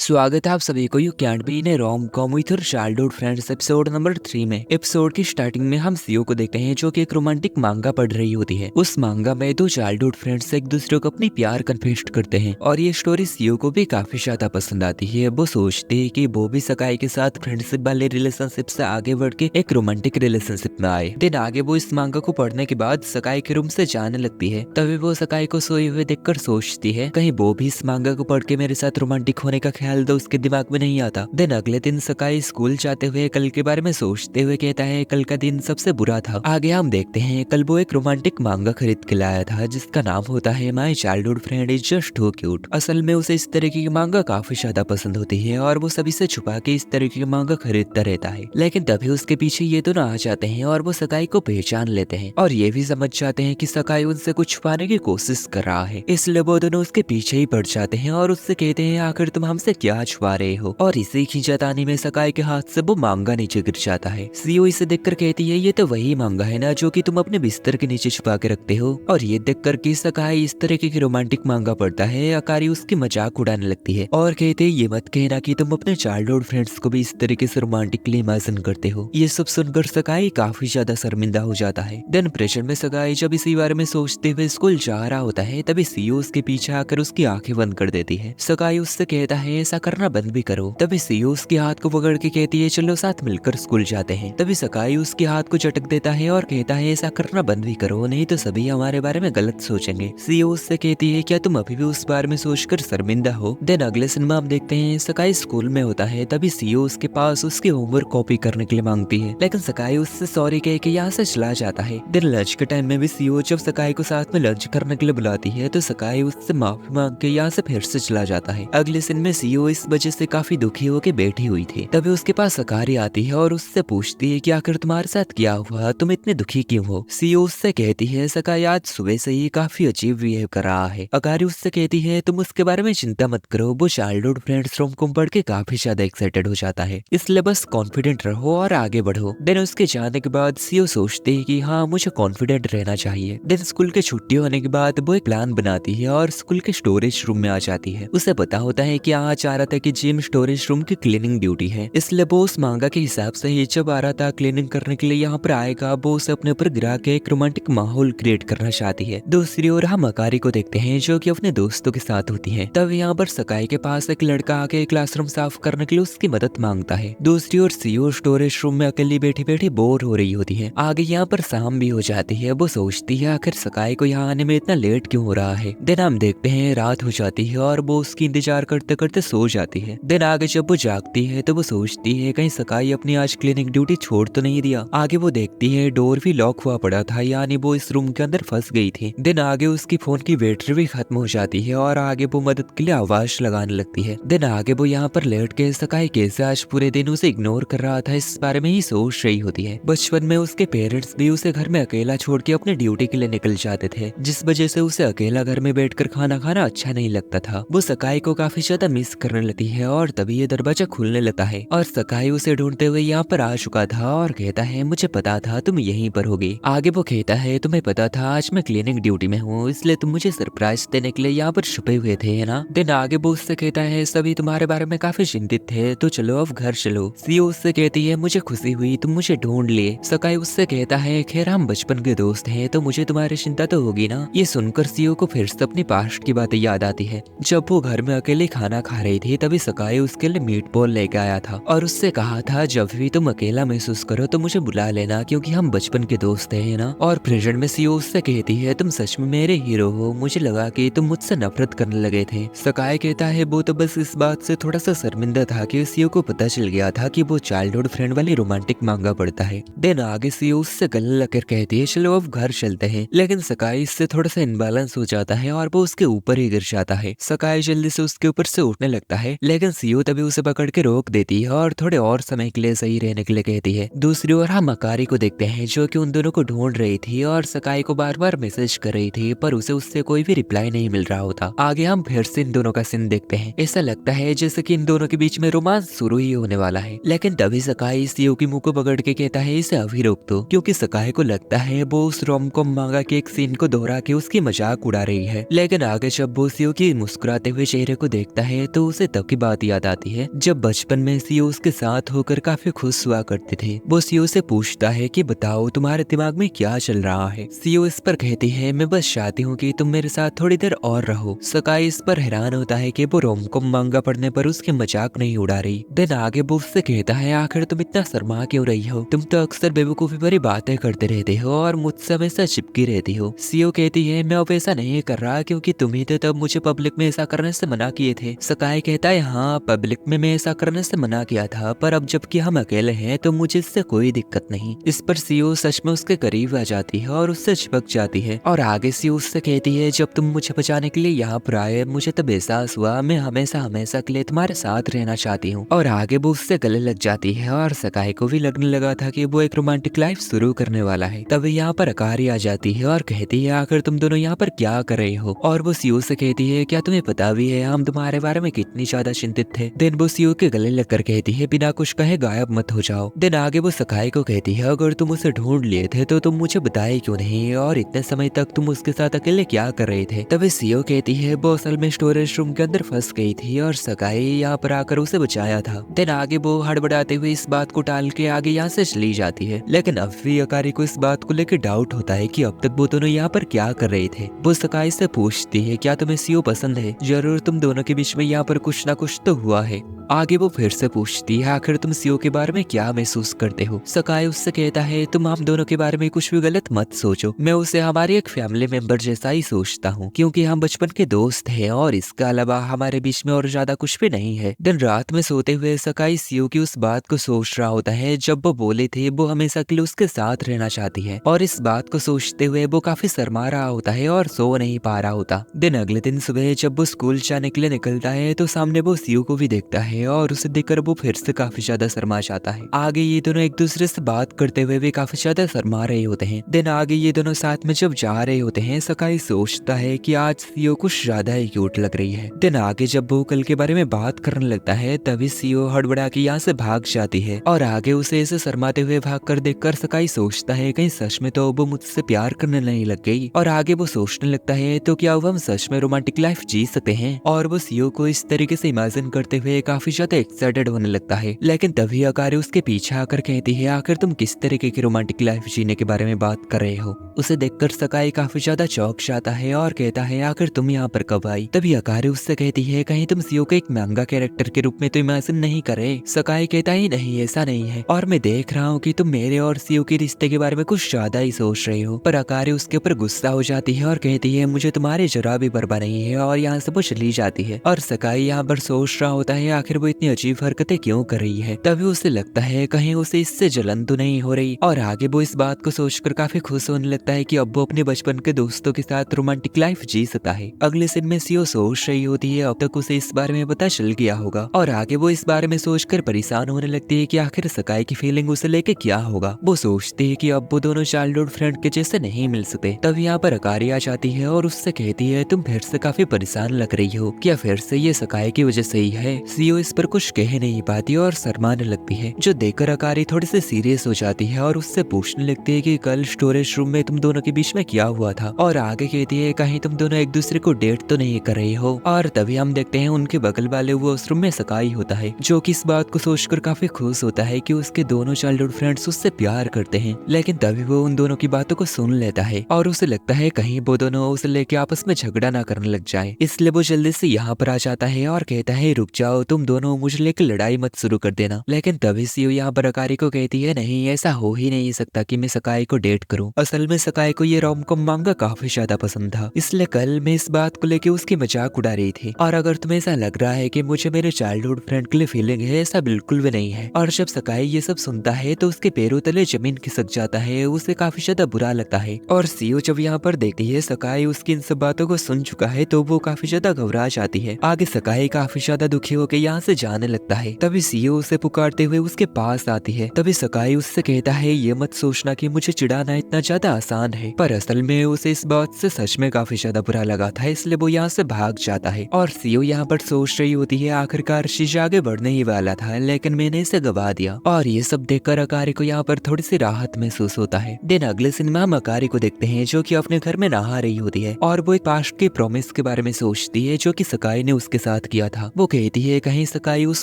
स्वागत है आप सभी को you can't be in rom com with your childhood friends episode number 3 में। एपिसोड की स्टार्टिंग में हम सीओ को देखते हैं जो कि एक रोमांटिक मांगा पढ़ रही होती है। उस मांगा में दो चाइल्डहुड फ्रेंड्स एक दूसरे को अपनी प्यार कन्फेस करते हैं और ये स्टोरी सीओ को भी काफी ज्यादा पसंद आती है। वो सोचती है कि वो भी सकाई के साथ फ्रेंडशिप वाले रिलेशनशिप से आगे बढ़ के एक रोमांटिक रिलेशनशिप में आए। दिन आगे वो इस मांगा को पढ़ने के बाद सकाई के रूम से जाने लगती है। तभी वो सकाई को सोए हुए देखकर सोचती है कहीं वो भी इस मांगा को पढ़ के मेरे साथ रोमांटिक होने का ख्याल तो उसके दिमाग में नहीं आता। दिन अगले दिन सकाई स्कूल जाते हुए कल के बारे में सोचते हुए कहता है कल का दिन सबसे बुरा था। आगे हम देखते हैं कल वो एक रोमांटिक मांगा खरीद के लाया था जिसका नाम होता है my childhood friend is just too cute. असल में उसे इस तरीके की मांगा काफी ज्यादा पसंद होती है और वो सभी से छुपा के इस तरीके की मांगा खरीदता रहता है। लेकिन तभी उसके पीछे ये दोनों आ जाते हैं और वो सकाई को पहचान लेते हैं और ये भी समझ जाते हैं कि सकाई उनसे कुछ छुपाने की कोशिश कर रहा है। इसलिए वो दोनों उसके पीछे ही पड़ जाते हैं और उससे कहते हैं आखिर तुम हमसे क्या छुपा रहे हो। और इसी खींचातानी में सकाई के हाथ से वो मांगा नीचे गिर जाता है। सीओ इसे देखकर कहती है ये तो वही मांगा है ना जो कि तुम अपने बिस्तर के नीचे छुपा के रखते हो। और ये देखकर कि सकाई इस तरीके की रोमांटिक मांगा पड़ता है अकारी उसकी मजाक उड़ाने लगती है और कहते ये मत कहना कि तुम अपने चाइल्डहुड फ्रेंड्स को भी इस तरीके से रोमांटिकली इमेजिन करते हो। ये सब सुनकर सकाई काफी ज्यादा शर्मिंदा हो जाता है। देन प्रेशर में सकाई जब इसी बारे में सोचते हुए स्कूल जा रहा होता है तभी सीओ उसके पीछे आकर उसकी आंखें बंद कर देती है। सकाई उससे कहता है ऐसा करना बंद भी करो। तभी सीओ उसके हाथ को पकड़ के कहती है चलो साथ मिलकर स्कूल जाते हैं। तभी सकाई उसके हाथ को झटक देता है और कहता है ऐसा करना बंद भी करो नहीं तो सभी हमारे बारे में गलत सोचेंगे। सीओ उससे कहती है क्या तुम अभी भी उस बारे में सोचकर शर्मिंदा हो। देन अगले सिनेमा हम देखते हैं सकाई स्कूल में होता है तभी सीओ उसके पास उसकी होमवर्क कॉपी करने के लिए मांगती है लेकिन सकाई उससे सॉरी कह के यहाँ से चला जाता है। देन लंच के टाइम में भी सीओ जब सकाई को साथ में लंच करने के लिए बुलाती है तो सकाई उससे माफी मांग के यहाँ से फिर से चला जाता है। अगले सीन में सीओ इस वजह से काफी दुखी होकर बैठी हुई थी। तभी उसके पास अकारी आती है और उससे पूछती है कि आखिर तुम्हारे साथ क्या हुआ, तुम इतने दुखी क्यों हो। सीओ उससे कहती है सकाई आज सुबह से ही काफी अजीब बिहेव कर रहा है। अकारी उससे कहती है तुम उसके बारे में चिंता मत करो, वो चाइल्डहुड फ्रेंड्स रोम को पढ़ के काफी ज्यादा एक्साइटेड हो जाता है, इसलिए बस कॉन्फिडेंट रहो और आगे बढ़ो। देन उसके जाने के बाद सीओ सोचती है कि हाँ मुझे कॉन्फिडेंट रहना चाहिए। देन स्कूल के छुट्टी होने के बाद वो एक प्लान बनाती है और स्कूल के स्टोरेज रूम में आ जाती है। उसे पता होता है कि आज आ रहा था कि जिम स्टोरेज रूम की क्लीनिंग ड्यूटी है, इसलिए वो उस मांगा के हिसाब से ही जब आ रहा था क्लीनिंग करने के लिए यहाँ पर आएगा वो उसे अपने ऊपर गिरा के एक रोमांटिक माहौल क्रिएट करना चाहती है। दूसरी ओर हम अकारी को देखते हैं जो कि अपने दोस्तों के साथ होती है। तब यहाँ पर सकाई के पास एक लड़का आके क्लासरूम साफ करने के लिए उसकी मदद मांगता है। दूसरी ओर सीओ स्टोरेज रूम में अकेली बैठी बैठी बोर हो रही होती है। आगे यहाँ पर शाम भी हो जाती है। वो सोचती है आखिर सकाई को यहाँ आने में इतना लेट क्यों हो रहा है। दिन हम देखते हैं रात हो जाती है और वो उसकी इंतजार करते करते सो जाती है। दिन आगे जब वो जागती है तो वो सोचती है कहीं सकाई अपनी आज क्लिनिक ड्यूटी छोड़ तो नहीं दिया। आगे वो देखती है डोर भी लॉक हुआ पड़ा था, यानी वो इस रूम के अंदर फंस गई थी। दिन आगे उसकी फोन की बैटरी भी खत्म हो जाती है और आगे वो मदद के लिए आवाज लगाने लगती है। दिन आगे वो यहाँ पर लेट के सकाई कैसे आज पूरे दिन उसे इग्नोर कर रहा था इस बारे में ही सोच रही होती है। बचपन में उसके पेरेंट्स भी उसे घर में अकेला छोड़ के अपने ड्यूटी के लिए निकल जाते थे, जिस वजह से उसे अकेला घर में बैठकर खाना खाना अच्छा नहीं लगता था। वो सकाई को काफी ज्यादा मिस करने लगती है और तभी ये दरवाजा खुलने लगता है और सकाई उसे ढूंढते हुए यहाँ पर आ चुका था और कहता है मुझे पता था तुम यहीं पर होगी। आगे वो कहता है तुम्हें पता था आज मैं क्लिनिक ड्यूटी में हूँ, इसलिए तुम मुझे सरप्राइज देने के लिए यहाँ पर छुपे हुए थे है ना। दिन आगे वो उससे कहता है सभी तुम्हारे बारे में काफी चिंतित थे तो चलो अब घर चलो। सीओ उससे कहती है मुझे खुशी हुई तुम मुझे ढूंढ लिए। सकाई उससे कहता है खैर हम बचपन के दोस्त हैं तो मुझे तुम्हारी चिंता तो होगी ना। ये सुनकर सीओ को फिर से अपनी पास्ट की बातें याद आती है। जब वो घर में अकेले खाना खा रही थी तभी सकाई उसके लिए मीट बॉल लेके आया था और उससे कहा था जब भी तुम अकेला महसूस करो तो मुझे बुला लेना क्योंकि हम बचपन के दोस्त हैं ना। और प्रेजेंट में सीओ उससे कहती है तुम सच में मेरे हीरो हो, मुझे लगा कि तुम मुझसे नफरत करने लगे थे। सकाई कहता है वो तो बस इस बात से थोड़ा सा शर्मिंदा था कि सीओ को पता चल गया था कि वो चाइल्डहुड फ्रेंड वाली रोमांटिक मांगा पड़ता है। दिन आगे सीओ उससे गले लगकर कहती है चलो अब घर चलते हैं, लेकिन सकाई इससे थोड़ा सा इनबैलेंस हो जाता है और वो उसके ऊपर ही गिर जाता है। सकाई जल्दी से उसके ऊपर से उठने लगता है लेकिन सीओ तभी उसे पकड़ के रोक देती है और थोड़े और समय के लिए सही रहने के लिए कहती है। दूसरी ओर हम अकारी को देखते हैं जो कि उन दोनों को ढूंढ रही थी और सकाई को बार बार मैसेज कर रही थी पर उसे उससे कोई भी रिप्लाई नहीं मिल रहा होता। आगे हम फिर से इन दोनों का सीन देखते हैं। ऐसा लगता है जैसे कि इन दोनों के बीच में रोमांस शुरू ही होने वाला है, लेकिन तभी सकाई सीओ की मुंह को पकड़ के कहता है इसे अभी रोक दो, क्योंकि सकाई को लगता है वो उस रोम कॉम मांगा के एक सीन को दोहरा के उसकी मजाक उड़ा रही है। लेकिन आगे जब वो सीओ की मुस्कुराते हुए चेहरे को देखता है तो उसे तब की बात याद आती है जब बचपन में सीओ उसके साथ होकर काफी खुश हुआ करते थे। वो सीओ से पूछता है कि बताओ तुम्हारे दिमाग में क्या चल रहा है। सीओ इस पर कहती है मैं बस चाहती हूँ कि तुम मेरे साथ थोड़ी देर और रहो। सकाई इस पर हैरान होता है कि वो रोमकॉम मांगा पढ़ने पर उसके मजाक नहीं उड़ा रही। देन आगे वो उससे कहता है आखिर तुम इतना शर्मा क्यों रही हो, तुम तो अक्सर बेवकूफी भरी बातें करते रहते हो और मुझसे हमेशा चिपकी रहती हो। सीओ कहती है मैं अब ऐसा नहीं कर रहा क्योंकि तुम ही तो तब मुझे पब्लिक में ऐसा करने से मना किए थे। सकाई कहता है हाँ पब्लिक में मैं ऐसा करने से मना किया था, पर अब जबकि हम अकेले हैं तो मुझे इससे कोई दिक्कत नहीं। इस पर सीओ सच में उसके करीब आ जाती है और उससे चिपक जाती है और आगे सीओ उससे कहती है जब तुम मुझे बचाने के लिए यहाँ पर आए मुझे तब एहसास हुआ मैं हमेशा हमेशा के लिए तुम्हारे साथ रहना चाहती हूँ। और आगे वो उससे गले लग जाती है और सकाई को भी लगने लगा था कि वो एक रोमांटिक लाइफ शुरू करने वाला है। तब यहाँ पर अकारी आ जाती है और कहती है आखिर तुम दोनों यहाँ पर क्या कर रहे हो। और वो सीओ से कहती है क्या तुम्हें पता भी है हम तुम्हारे बारे में कितनी ज्यादा चिंतित थे। देन वो सीओ के गले लगकर कहती है बिना कुछ कहे गायब मत हो जाओ। देन आगे वो सकाई को कहती है अगर तुम उसे ढूंढ लिए थे तो तुम मुझे बताए क्यों नहीं और इतने समय तक तुम उसके साथ अकेले क्या कर रहे थे। तभी सीओ कहती है वो असल में स्टोरेज रूम के अंदर फंस गई थी और सकाई यहाँ पर आकर उसे बचाया था। देन आगे वो हड़बड़ाते हुए इस बात को टाल के आगे यहाँ से चली जाती है। लेकिन अब भी अकारी को इस बात को लेकर डाउट होता है कि अब तक वो दोनों यहाँ पर क्या कर रहे थे। वो सकाई से पूछती है क्या तुम्हें सीओ पसंद है, जरूर तुम दोनों के बीच में यहाँ पर कुछ ना कुछ तो हुआ है। आगे वो फिर से पूछती है आखिर तुम सीओ के बारे में क्या महसूस करते हो। सकाई उससे कहता है तुम हम दोनों के बारे में कुछ भी गलत मत सोचो, मैं उसे हमारे एक फैमिली मेंबर जैसा ही सोचता हूँ क्योंकि हम बचपन के दोस्त हैं और इसके अलावा हमारे बीच में और ज्यादा कुछ भी नहीं है। दिन रात में सोते हुए सकाई सीओ की उस बात को सोच रहा होता है जब वो बोले थे वो हमेशा के लिए उसके साथ रहना चाहती है और इस बात को सोचते हुए वो काफी शर्मा रहा होता है और सो नहीं पा रहा होता। दिन अगले दिन सुबह जब वो स्कूल जाने के लिए निकलता है तो सामने वो सीओ को भी देखता है और उसे देखकर वो फिर से काफी ज्यादा शर्मा जाता है। आगे ये दोनों एक दूसरे से बात करते हुए भी काफी ज्यादा शर्मा रहे होते हैं। दिन आगे ये दोनों साथ में जब जा रहे होते हैं सकाई सोचता है कि आज सीओ कुछ ज्यादा ही क्यूट लग रही है। दिन आगे जब वो कल के बारे में बात करने लगता है तभी सीओ हड़बड़ा के यहाँ से भाग जाती है और आगे उसे ऐसे शर्माते हुए भाग कर देखकर सकाई सोचता है कहीं सच में तो वो मुझसे प्यार करने नहीं लग गई। और आगे वो सोचने लगता है तो क्या अब हम सच में रोमांटिक लाइफ जी सकते हैं। और वो सीओ को इस तरीके से इमेजिन करते हुए काफी ज्यादा एक्साइटेड होने लगता है। लेकिन तभी अकारी उसके पीछे आकर कहती है आखिर तुम किस तरीके की रोमांटिक लाइफ जीने के बारे में बात कर रहे हो। उसे देखकर सकाई काफी ज्यादा चौंक जाता है और कहता है आखिर तुम यहाँ पर कब आई। तभी अकारी उससे कहती है कहीं तुम सीओ के एक मैंगा कैरेक्टर के रूप में तो इमेजिन नहीं करे। सकाई कहता ही नहीं ऐसा नहीं है और मैं देख रहा हूँ कि तुम मेरे और सीओ के रिश्ते के बारे में कुछ ज्यादा ही सोच रहे हो। पर अकारी उसके ऊपर गुस्सा हो जाती है और कहती है मुझे तुम्हारी जरा भी परवाह नहीं है और यहाँ से वो चली जाती है। और सकाई यहाँ पर सोच रहा होता है आखिर वो इतनी अजीब हरकतें क्यों कर रही है। तभी उसे लगता है कहीं उसे इससे जलन तो नहीं हो रही और आगे वो इस बात को सोचकर काफी खुश होने लगता है कि अब वो अपने बचपन के दोस्तों के साथ रोमांटिक लाइफ जी सकता है। अगले दिन में सीओ सोच रही होती है अब तक उसे इस बारे में पता चल गया होगा और आगे वो इस बारे में सोचकर परेशान होने लगती है कि आखिर सकाई की फीलिंग उसे लेके क्या होगा। वो सोचती है कि अब वो दोनों चाइल्डहुड फ्रेंड के जैसे नहीं मिल सकते। तब यहाँ पर अकारी आ जाती है और उससे कहती है तुम फिर से काफी परेशान लग रही हो, क्या फिर से ये सकाई की वजह से ही है। सीओ इस पर कुछ कह नहीं पाती और शर्माने लगती है, जो देखकर अकारी थोड़ी सी सीरियस हो जाती है और उससे पूछने लगती है कि कल स्टोरेज रूम में तुम दोनों के बीच में क्या हुआ था। और आगे कहती है कहीं तुम दोनों एक दूसरे को डेट तो नहीं कर रहे हो। और तभी हम देखते हैं उनके बगल वाले वॉशरूम में सकाई होता है, जो कि इस बात को सोचकर काफी खुश होता है कि उसके दोनों चाइल्डहुड फ्रेंड्स उससे प्यार करते हैं। लेकिन तभी वो उन दोनों की बातों को सुन लेता है और उसे लगता है कहीं वो दोनों उसे लेके आपस में झगड़ा ना करने लग जाए, इसलिए वो जल्दी से यहाँ पर आ जाता है और कहता है रुक जाओ तुम दोनों, मुझे लेकर लड़ाई मत शुरू कर देना। लेकिन तभी सीओ यहाँ पर अकारी को कहती है नहीं ऐसा हो ही नहीं सकता कि मैं सकाई को डेट करूं। असल में सकाई को ये रोम-कॉम मांगा काफी ज्यादा पसंद था, इसलिए कल मैं इस बात को लेके उसकी मजाक उड़ा रही थी। और अगर तुम्हें ऐसा लग रहा है कि मुझे मेरे चाइल्डहुड फ्रेंड के लिए फीलिंग है, ऐसा बिल्कुल भी नहीं है। और जब सकाई ये सब सुनता है तो उसके पैरों तले जमीन खिसक जाता है, उसे काफी ज्यादा बुरा लगता है। और सीओ जब यहाँ पर देखती है सकाई उसकी इन सब बातों को सुन चुका है तो वो काफी ज्यादा घबरा जाती है। आगे सकाई काफी ज्यादा दुखी होकर यहाँ से जाने लगता है। तभी सीओ उसे पुकारते हुए उसके पास आती है। तभी सकाई उससे कहता है ये मत सोचना कि मुझे चिढ़ाना इतना ज्यादा आसान है, पर असल में उसे इस बात से सच में काफी ज्यादा बुरा लगा था, इसलिए वो यहाँ से भाग जाता है। और सीओ यहाँ पर सोच रही होती है आखिरकार शीशा आगे बढ़ने ही वाला था, लेकिन मैंने इसे गवा दिया। और ये सब देखकर अकारी को यहाँ पर थोड़ी सी राहत महसूस होता है। दिन अगले सीन में हम अकारी को देखते हैं जो कि अपने घर में नहा रही होती है और वो एक पास्ट के प्रॉमिस के बारे में सोचती है जो कि सकाई ने उसके साथ किया था। वो कहती है कहीं सकाई उस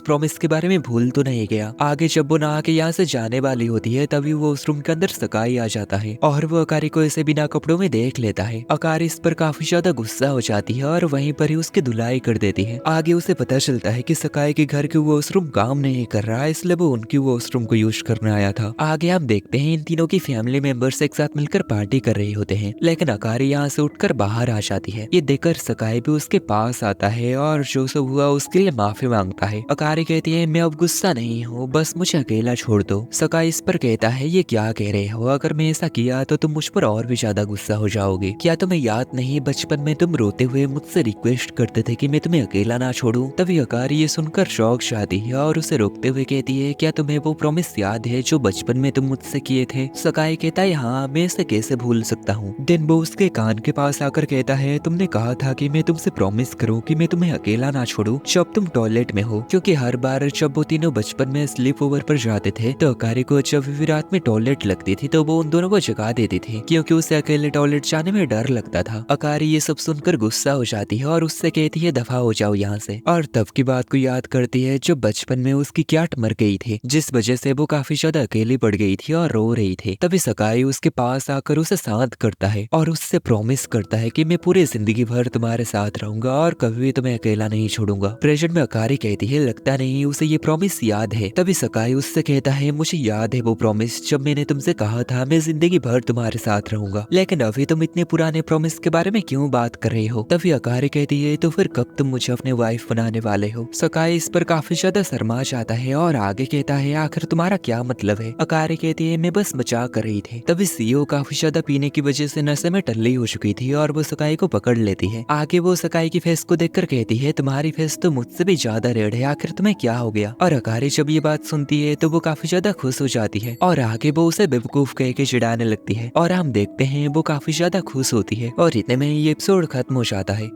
प्रॉमिस के बारे में भूल तो नहीं गया। आगे जब वो नहा के यहाँ से जाने वाली होती है तभी वो उस रूम के अंदर सकाई आ जाता है और वो अकारी को ऐसे बिना कपड़ों में देख लेता है। अकारी इस पर काफी ज्यादा गुस्सा हो जाती है और वहीं पर ही उसकी धुलाई कर देती है। आगे उसे पता चलता है कि सकाई के घर के वॉशरूम काम नहीं कर रहा है, इसलिए वो उनकी वॉशरूम को यूज करने आया था। आगे हम देखते हैं इन तीनों की फैमिली मेंबर्स एक साथ मिलकर पार्टी कर रहे होते हैं, लेकिन अकारी यहाँ से उठकर बाहर आ जाती है। ये देखकर सकाई भी उसके पास आता है और जो सब हुआ उसके लिए माफी मांगता है। अकारी कहती है मैं अब गुस्सा नहीं हूँ, बस मुझे अकेला छोड़ दो। सकाई इस पर कहता है ये क्या कह रहे हो, अगर मैं ऐसा किया तो तुम मुझ पर और भी ज्यादा गुस्सा हो जाओगे। क्या तुम्हें याद नहीं बचपन में तुम रोते हुए मुझसे रिक्वेस्ट करते थे कि मैं तुम्हें अकेला ना छोड़ूं? तभी अकारी ये सुनकर शौक जाती है और उसे रोकते हुए कहती है क्या तुम्हें वो प्रॉमिस याद है जो बचपन में तुम मुझसे किए थे? सकाई कहता है हाँ, मैं इसे कैसे भूल सकता हूँ। दिन वो उसके कान के पास आकर कहता है तुमने कहा था कि मैं तुमसे प्रॉमिस करूँ कि मैं तुम्हें अकेला ना छोड़ूं जब तुम टॉयलेट में हो, क्योंकि हर बार जब वो तीनों बचपन में स्लीप ओवर पर जाते थे तो अकारी को जब भी रात में टॉयलेट लगती थी तो वो उन दोनों को जगा देती थी, क्योंकि उसे अकेले टॉयलेट जाने में डर लगता था। अकारी ये सब सुनकर गुस्सा हो जाती है और उससे कहती है दफा हो जाओ यहाँ से, और तब की बात को याद करती है जब बचपन में उसकी कैट मर गई थी, जिस वजह से वो काफी ज्यादा अकेली पड़ गई थी और रो रही थी। तभी सकाई उसके पास आकर उसे शांत करता है और उससे प्रॉमिस करता है कि मैं पूरी जिंदगी भर तुम्हारे साथ रहूंगा और कभी भी तुम्हें अकेला नहीं छोड़ूंगा। प्रेजेंट में अकारी कहती है लगता नहीं उसे ये प्रॉमिस याद है। तभी सकाई उससे कहता है मुझे याद है वो प्रॉमिस जब मैंने तुमसे कहा था मैं जिंदगी भर तुम्हारे साथ रहूंगा, लेकिन अभी तुम इतने पुराने प्रॉमिस के बारे में क्यों बात कर रहे हो? तभी अकारी कहती है तो फिर कब तुम मुझे अपने वाइफ बनाने वाले हो? सकाई इस पर काफी ज्यादा शर्मा जाता है और आगे कहता है आखिर तुम्हारा क्या मतलब है? अकारी कहती है मैं बस मजाक कर रही थी। तभी सीओ काफी ज्यादा पीने की वजह से नशे में टल्ली हो चुकी थी और वो सकाई को पकड़ लेती है। आगे वो सकाई की फेस को देखकर कहती है तुम्हारी फेस तो मुझसे भी ज्यादा रेड है, आखिर तुम्हें क्या हो गया? और अकारी जब ये बात सुनती है तो वो काफी ज्यादा खुश हो जाती है और आगे वो उसे बेवकूफ कह के चिढ़ाने लगती है और हम देखते हैं वो काफी ज्यादा खुश होती है और इतने में ये एपिसोड खत्म हो जाता है।